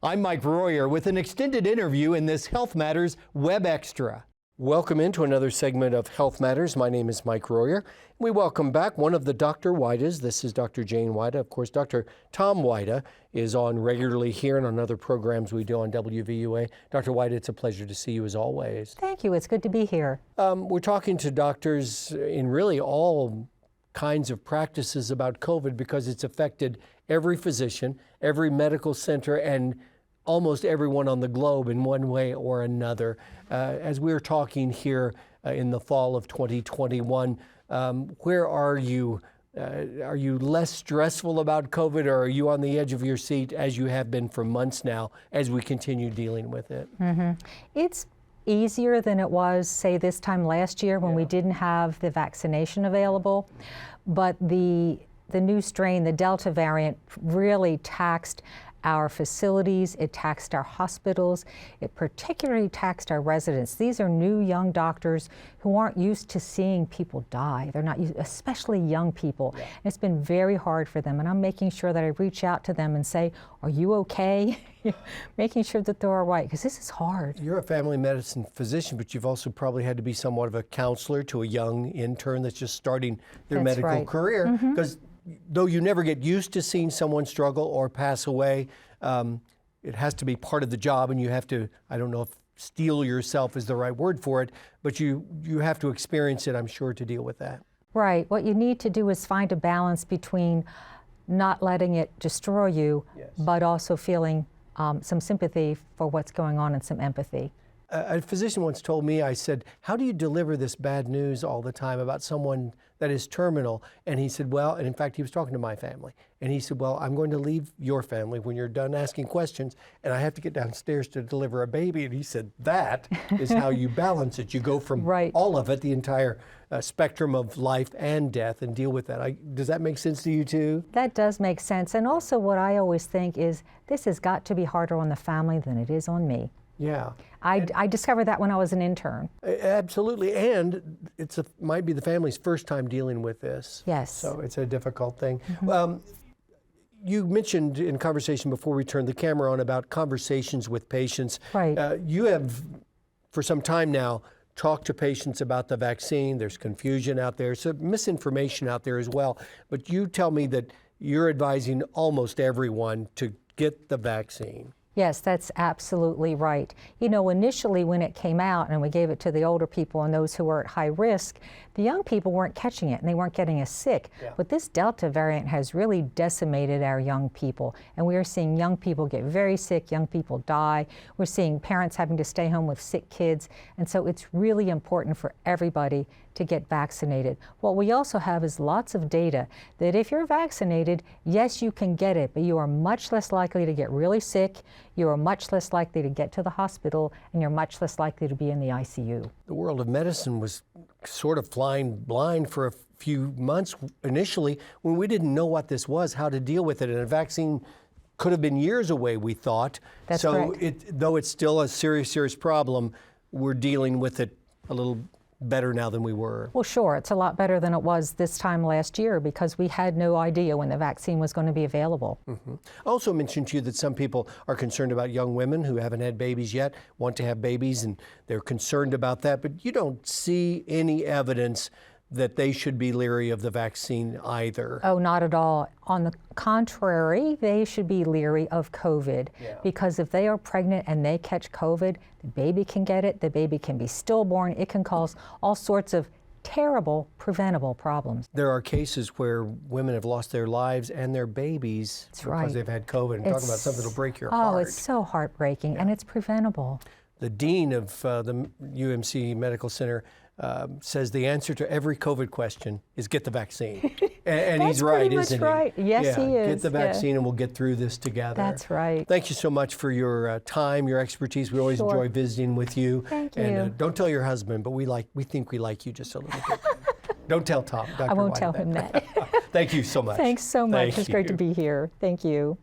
I'm Mike Royer with an extended interview in this Health Matters Web Extra. Welcome into another segment of Health Matters. My name is Mike Royer. We welcome back one of the Dr. Weidas. This is Dr. Jane Weida. Of course, Dr. Tom Weida is on regularly here and on other programs we do on WVUA. Dr. Weida, it's a pleasure to see you as always. Thank you. It's good to be here. We're talking to doctors in really all kinds of practices about COVID because it's affected every physician, every medical center, and almost everyone on the globe in one way or another. As we're talking here in the fall of 2021, where are you? Are you less stressful about COVID, or are you on the edge of your seat as you have been for months now as we continue dealing with it? It's easier than it was, say, this time last year when we didn't have the vaccination available. But the new strain, the Delta variant, really taxed our facilities, it taxed our hospitals, it particularly taxed our residents. These are new young doctors who aren't used to seeing people die. They're not used, especially young people. And it's been very hard for them, and I'm making sure that I reach out to them and say, are you okay? Making sure that they're all right, because this is hard. You're a family medicine physician, but you've also probably had to be somewhat of a counselor to a young intern that's just starting their medical career, because though you never get used to seeing someone struggle or pass away, it has to be part of the job, and you have to, I don't know if steel yourself is the right word for it, but you have to experience it, I'm sure, to deal with that. Right. What you need to do is find a balance between not letting it destroy you, but also feeling some sympathy for what's going on and some empathy. A physician once told me, I said, how do you deliver this bad news all the time about someone that is terminal? And he said, well, and in fact, he was talking to my family. And he said, well, I'm going to leave your family when you're done asking questions, and I have to get downstairs to deliver a baby. And he said, that is how you balance it. You go from all of it, the entire spectrum of life and death, and deal with that. Does that make sense to you too? That does make sense. And also what I always think is this has got to be harder on the family than it is on me. Yeah. I discovered that when I was an intern. Absolutely, and it might be the family's first time dealing with this. Yes. So it's a difficult thing. You mentioned in conversation before we turned the camera on about conversations with patients. Right. You have, for some time now, talked to patients about the vaccine. There's confusion out there, so misinformation out there as well. But you tell me that you're advising almost everyone to get the vaccine. Yes, that's absolutely right. You know, initially when it came out and we gave it to the older people and those who were at high risk, the young people weren't catching it and they weren't getting as sick. But this Delta variant has really decimated our young people. And we are seeing young people get very sick, young people die. We're seeing parents having to stay home with sick kids. And so it's really important for everybody to get vaccinated. What we also have is lots of data that if you're vaccinated, yes, you can get it, but you are much less likely to get really sick, you are much less likely to get to the hospital, and you're much less likely to be in the ICU. The world of medicine was sort of flying blind for a few months initially when we didn't know what this was, how to deal with it, and a vaccine could have been years away, we thought. That's so correct. Though it's still a serious problem, we're dealing with it a little better now than we were. Well, sure, it's a lot better than it was this time last year because we had no idea when the vaccine was going to be available. I also mentioned to you that some people are concerned about young women who haven't had babies yet, want to have babies, and they're concerned about that, but you don't see any evidence that they should be leery of the vaccine either. Oh, not at all. On the contrary, they should be leery of COVID because if they are pregnant and they catch COVID, the baby can get it, the baby can be stillborn, it can cause all sorts of terrible preventable problems. There are cases where women have lost their lives and their babies because they've had COVID. And talking about something that'll break your heart. Oh, it's so heartbreaking, and it's preventable. The dean of the UMC Medical Center says the answer to every COVID question is get the vaccine. And he's right, isn't he? Right. Yes, he is. Get the vaccine and we'll get through this together. That's right. Thank you so much for your time, your expertise. We always enjoy visiting with you. Thank you. And don't tell your husband, but we think we like you just a little bit. Don't tell Tom. Dr. I won't Weida. tell him that. Thank you so much. Thanks so much. Thank It's great to you. be here. Thank you.